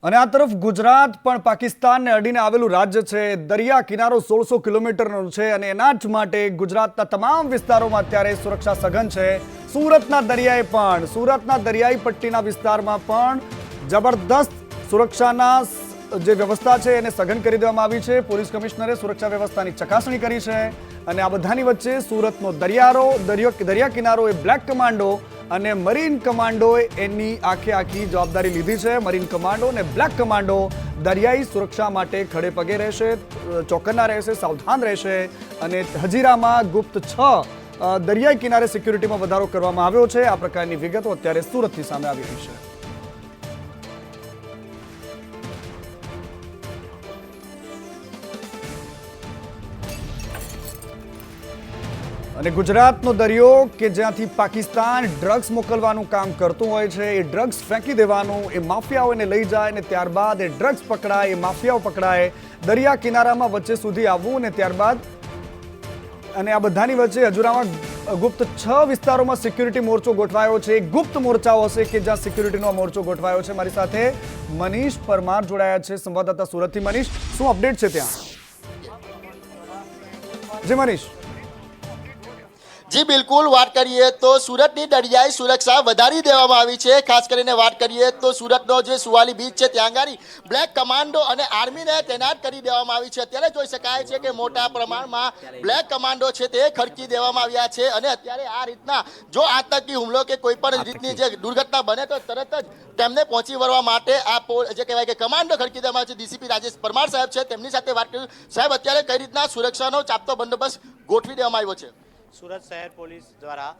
અને આ તરફ ગુજરાત પણ પાકિસ્તાનને અડીને આવેલું રાજ્ય છે. દરિયા કિનારો 1600 કિલોમીટરનો છે અને એના જ માટે ગુજરાતના તમામ વિસ્તારોમાં અત્યારે સુરક્ષા સઘન છે. સુરતના દરિયાઈ પટ્ટીના વિસ્તારમાં પણ જબરદસ્ત સુરક્ષાના જે વ્યવસ્થા છે એને સઘન કરી દેવામાં આવી છે. પોલીસ કમિશનરે સુરક્ષા વ્યવસ્થાની ચકાસણી કરી છે અને આ બધાની વચ્ચે સુરતનો દરિયા કિનારો એ બ્લેક કમાન્ડો અને મરીન કમાન્ડોએ એની આખી જવાબદારી લીધી છે. મરીન કમાન્ડો અને બ્લેક કમાન્ડો દરિયાઈ સુરક્ષા માટે ખડે પગે રહેશે, ચોકન્ના રહેશે, સાવધાન રહેશે અને હજીરામાં ગુપ્ત 6 દરિયાઈ કિનારે સિક્યુરિટીમાં વધારો કરવામાં આવ્યો છે. આ પ્રકારની વિગતો અત્યારે સુરતથી સામે આવી રહી છે. અને ગુજરાતનો દરિયો કે જ્યાંથી પાકિસ્તાન ડ્રગ્સ મોકલવાનું કામ કરતું હોય છે, એ ડ્રગ્સ ફેંકી દેવાનું, એ માફિયાઓને લઈ જાય અને ત્યારબાદ એ ડ્રગ્સ પકડાય, એ માફિયાઓ પકડાય, દરિયા કિનારામાં વચ્ચે સુધી આવવું અને ત્યારબાદ અને આ બધાની વચ્ચે હજુરામાં ગુપ્ત 6 વિસ્તારોમાં સિક્યુરિટી મોરચો ગોઠવાયો છે. ગુપ્ત મોરચાઓ હશે કે જ્યાં સિક્યુરિટીનો મોરચો ગોઠવાયો છે. મારી સાથે મનીષ પરમાર જોડાયા છે, સંવાદદાતા સુરતથી. મનીષ, શું અપડેટ છે ત્યાં? જી મનીષ. જી બિલકુલ, વાત કરીએ તો સુરતની દરિયાઈ સુરક્ષા વધારી દેવામાં આવી છે. ખાસ કરીને વાત કરીએ તો સુરતનો જે સુવાલી બીચ છે ત્યાં આગળ બ્લેક કમાન્ડો અને આર્મીને તૈનાત કરી દેવામાં આવી છે. અત્યારે જોઈ શકાય છે કે મોટા પ્રમાણમાં બ્લેક કમાન્ડો છે તે ખડકી દેવામાં આવ્યા છે અને અત્યારે આ રીતના જો આતંકી હુમલો કે કોઈ પણ રીતની જે દુર્ઘટના બને તો તરત જ તેમને પહોંચી વળવા માટે આ જે કહેવાય કે કમાન્ડો ખડકી દેવામાં આવે છે. ડીસીપી રાજેશ પરમાર સાહેબ છે, તેમની સાથે વાત કરી. સાહેબ, અત્યારે કઈ રીતના સુરક્ષાનો ચાપતો બંદોબસ્ત ગોઠવી દેવામાં આવ્યો છે? સુરત શહેર પોલીસ દ્વારા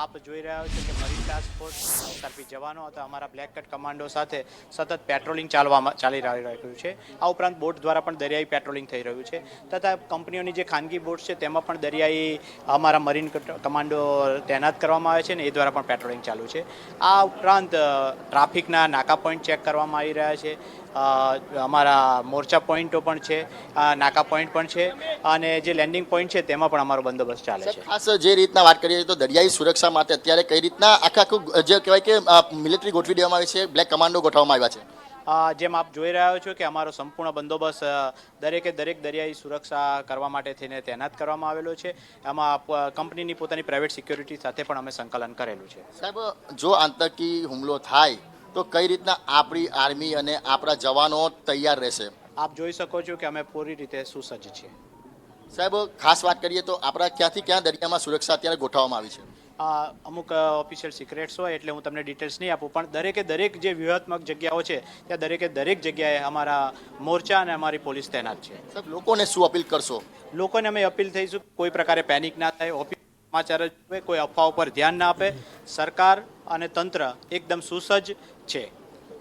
આપ જોઈ રહ્યા છો કે મરીન ટાસ્ક ફોર્સ તરફી જવાનો હતા અમારા બ્લેક કટ કમાન્ડો સાથે સતત પેટ્રોલિંગ ચાલી રહ્યું છે. આ ઉપરાંત બોટ દ્વારા પણ દરિયાઈ પેટ્રોલિંગ થઈ રહ્યું છે તથા કંપનીઓની જે ખાનગી બોટ છે તેમાં પણ દરિયાઈ અમારા મરીન કમાન્ડો તૈનાત કરવામાં આવે છે ને એ દ્વારા પણ પેટ્રોલિંગ ચાલુ છે. આ ઉપરાંત ટ્રાફિકના નાકા પોઈન્ટ ચેક કરવામાં આવી રહ્યા છે. અમારા મોરચા પોઈન્ટો પણ છે, નાકા પોઈન્ટ પણ છે અને જે લેન્ડિંગ પોઈન્ટ છે તેમાં પણ અમારો બંદોબસ્ત ચાલે છે. ખાસ જે રીતના વાત કરીએ તો દરિયાઈ સુરક્ષા માટે અત્યારે કઈ રીતના આખું જે કહેવાય કે મિલિટરી ગોઠવી દેવામાં આવી છે, બ્લેક કમાન્ડો ગોઠવવામાં આવ્યા છે? જેમ આપ જોઈ રહ્યા છો કે અમારો સંપૂર્ણ બંદોબસ્ત દરેક દરિયાઈ સુરક્ષા કરવા માટે થઈને તૈનાત કરવામાં આવેલો છે. આમાં કંપનીની પોતાની પ્રાઇવેટ સિક્યોરિટી સાથે પણ અમે સંકલન કરેલું છે. સાહેબ, જો આતંકી હુમલો થાય તો કઈ રીતના આપણી આર્મી અને આપણા જવાનો તૈયાર રહેશે? આપ જોઈ શકો છો કે અમે પૂરી રીતે સુસજ્જ છીએ. સાહેબ, ખાસ વાત કરીએ તો આપણા ક્યાંથી ક્યાં દરિયામાં સુરક્ષા અત્યારે ગોઠવવામાં આવી છે? અમુક ઓફિશિયલ સિક્રેટ્સ હોય એટલે હું તમને ડિટેલ્સ નહીં આપું, પણ દરેક જે વ્યૂહાત્મક જગ્યાઓ છે ત્યાં દરેક જગ્યાએ અમારા મોરચા અને અમારી પોલીસ તૈનાત છે. સાહેબ, લોકોને શું અપીલ કરશો? લોકોને અમે અપીલ થઈશું કોઈ પ્રકારે પેનિક ના થાય, સમાચાર જ કોઈ અફવાઓ પર ધ્યાન ના આપે. સરકાર અને તંત્ર એકદમ સુસજ્જ છે.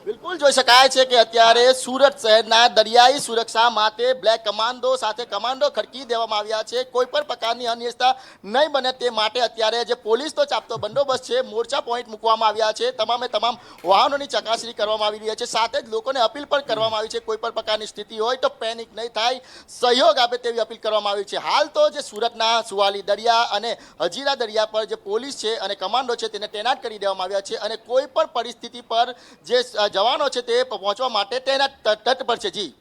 બિલકુલ જોઈ શકાય છે કે અત્યારે સુરત શહેરના દરિયાઈ સુરક્ષા માટે બ્લેક કમાન્ડો સાથે કમાન્ડો ખડકી દેવામાં આવ્યા છે. કોઈ પણ પ્રકારની અનિયમિતતા નહીં બને તે માટે અત્યારે જે પોલીસનો ચાપતો બંદોબસ્ત છે, મોરચા પોઈન્ટ મૂકવામાં આવ્યા છે, તમામે તમામ વાહનોની ચકાસણી કરવામાં આવી રહી છે. સાથે જ લોકોને અપીલ પણ કરવામાં આવી છે કોઈ પણ પ્રકારની સ્થિતિ હોય તો પેનિક નહીં થાય, સહયોગ આપે તેવી અપીલ કરવામાં આવી છે. હાલ તો જે સુરતના સુવાલી દરિયા અને હજીરા દરિયા પર જે પોલીસ છે અને કમાન્ડો છે તેને તૈનાત કરી દેવામાં આવ્યા છે અને કોઈ પણ પરિસ્થિતિ પર જે જવાનો છે તે પહોંચવા માટે તેના તટ પર છે. જી.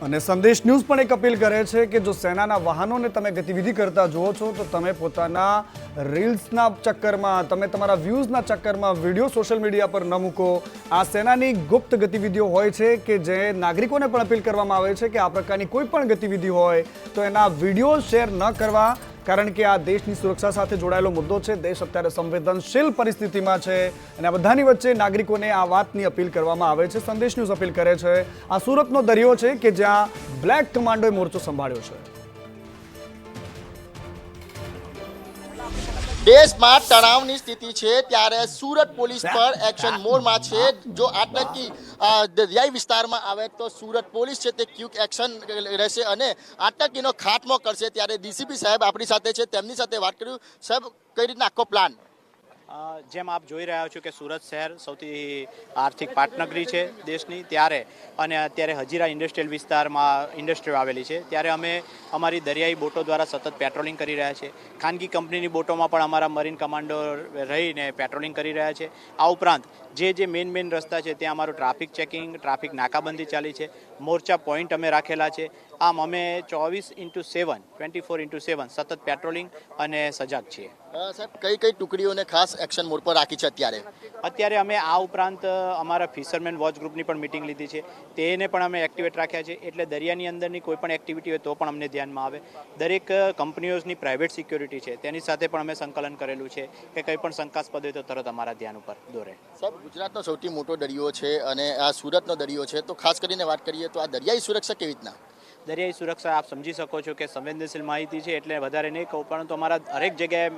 અને સંદેશ ન્યૂઝ પણ એક અપીલ કરે છે કે જો સેનાના વાહનોને તમે ગતિવિધિ કરતા જુઓ છો તો તમે પોતાના રીલ્સના ચક્કરમાં, તમે તમારા વ્યૂઝના ચક્કરમાં વિડીયો સોશિયલ મીડિયા પર ન મૂકો. આ સેનાની ગુપ્ત ગતિવિધિઓ હોય છે કે જે નાગરિકોને પણ અપીલ કરવામાં આવે છે કે આ પ્રકારની કોઈ પણ ગતિવિધિ હોય તો એના વિડીયો શેર ન કરવા, કારણ કે આ દેશની સુરક્ષા સાથે જોડાયેલો મુદ્દો છે. દેશ અત્યારે સંવેદનશીલ પરિસ્થિતિમાં છે અને આ બધાની વચ્ચે નાગરિકોને આ વાતની અપીલ કરવામાં આવે છે. સંદેશ ન્યૂઝ અપીલ કરે છે. આ સુરતનો દરિયો છે કે જ્યાં બ્લેક કમાન્ડોએ મોરચો સંભાળ્યો છે. દેશમાં તણાવની સ્થિતિ છે ત્યારે સુરત પોલીસ પર એક્શન મોડમાં છે. જો આતંકી દરિયાઈ વિસ્તારમાં આવે તો સુરત પોલીસ છે તે ક્વિક એક્શન રહેશે અને આતંકીનો ખાત્મો કરશે. ત્યારે ડીસીપી સાહેબ આપણી સાથે છે, તેમની સાથે વાત કર્યું. સાહેબ, કઈ રીતના આખો પ્લાન? જેમ આપ જોઈ રહ્યા છો કે સુરત શહેર સૌથી આર્થિક પાટનગરી છે દેશની, ત્યારે અને અત્યારે હજીરા ઇન્ડસ્ટ્રીયલ વિસ્તારમાં ઇન્ડસ્ટ્રીઓ આવેલી છે, ત્યારે અમે અમારી દરિયાઈ બોટો દ્વારા સતત પેટ્રોલિંગ કરી રહ્યા છે. ખાનગી કંપનીની બોટોમાં પણ અમારા મરીન કમાન્ડો રહીને પેટ્રોલિંગ કરી રહ્યા છે. આ ઉપરાંત જે મેઇન રસ્તા છે ત્યાં અમારું ટ્રાફિક ચેકિંગ, ટ્રાફિક નાકાબંધી ચાલી છે, મોરચા પોઈન્ટ અમે રાખેલા છે. આમ અમે 24/7 સતત પેટ્રોલિંગ અને સજાગ છીએ. સાહેબ, કઈ ટુકડીઓને ખાસ એક્શન મોડ પર રાખી છે અત્યારે અમે આ ઉપરાંત અમારા ફિશરમેન વોચ ગ્રુપની પણ મિટિંગ લીધી છે, તેને પણ અમે એક્ટિવેટ રાખ્યા છે. એટલે દરિયાની અંદરની કોઈ પણ એક્ટિવિટી હોય તો પણ અમને ધ્યાનમાં આવે. દરેક કંપનીઓની પ્રાઇવેટ સિક્યોરિટી છે તેની સાથે પણ અમે સંકલન કરેલું છે કે કંઈ પણ શંકાસ્પદ હોય તો તરત અમારા ધ્યાન ઉપર દોરે. સાહેબ, ગુજરાતનો સૌથી મોટો દરિયો છે અને આ સુરતનો દરિયો છે, તો ખાસ કરીને વાત કરીએ તો આ દરિયાઈ સુરક્ષા કેવી રીતના? દરિયાઈ સુરક્ષા આપ સમજી શકો છો કે સંવેદનશીલ માહિતી છે એટલે વધારે નહીં કહું, પરંતુ અમારા હરેક જગ્યાએ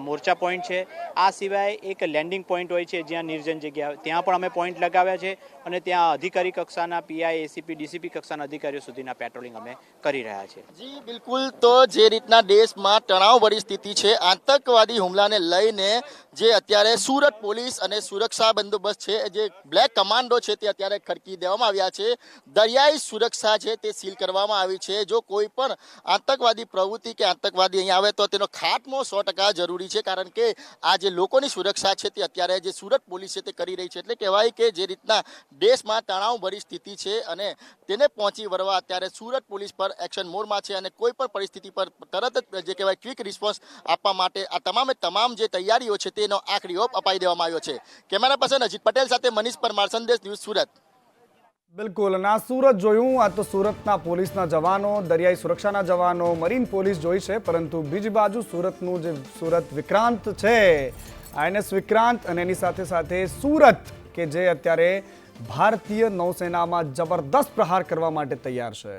મોરચા પોઈન્ટ છે. આ સિવાય એક લેન્ડિંગ પોઈન્ટ હોય છે જ્યાં નિર્જન જગ્યા, ત્યાં પણ અમે પોઈન્ટ લગાવ્યા છે અને ત્યાં અધિકારી કક્ષાના પીઆઈ, એસીપી, ડીસીપી કક્ષાના અધિકારીઓ સુધીના પેટ્રોલિંગ અમે કરી રહ્યા છીએ. જી બિલકુલ. તો જે રીતના દેશમાં તણાવભરી સ્થિતિ છે, આતંકવાદી હુમલાને લઈને જે અત્યારે સુરત પોલીસ અને સુરક્ષા બંદોબસ્ત છે, જે બ્લેક કમાન્ડો છે તે અત્યારે ખડકી દેવામાં આવ્યા છે. દરિયાઈ સુરક્ષા છે તે સીલ કરવામાં આવી છે. જો કોઈ પણ આતંકવાદી પ્રવૃત્તિ કે આતંકવાદી અહીંયા આવે તો તેનો ખાત્મો 100% જરૂરી છે, કારણ કે આ જે લોકોની સુરક્ષા છે તે અત્યારે જે સુરત પોલીસ છે તે કરી રહી છે. એટલે કહેવાય કે જે રીતના દેશમાં તણાવભરી સ્થિતિ છે અને તેને પહોંચી વળવા અત્યારે સુરત પોલીસ પર એક્શન મોડમાં છે અને કોઈ પણ પરિસ્થિતિ પર તરત જ જે કહેવાય ક્વિક રિસ્પોન્સ આપવા માટે આ તમામ જે તૈયારીઓ છે તેનો આખરી ઓપ અપાઈ દેવામાં આવ્યો છે. કેમેરા પર્સન અજીત પટેલ સાથે મનીષ પરમાર, સંદેશ ન્યૂઝ, સુરત. બિલકુલ. અને આ સુરત જોયું, આ તો સુરતના પોલીસના જવાનો, દરિયાઈ સુરક્ષાના જવાનો, મરીન પોલીસ જોઈ છે, પરંતુ બીજી બાજુ સુરતનું જે સુરત વિક્રાંત છે, આઈએનએસ વિક્રાંત, અને એની સાથે સાથે સુરત કે જે અત્યારે ભારતીય નૌસેનામાં જબરદસ્ત પ્રહાર કરવા માટે તૈયાર છે.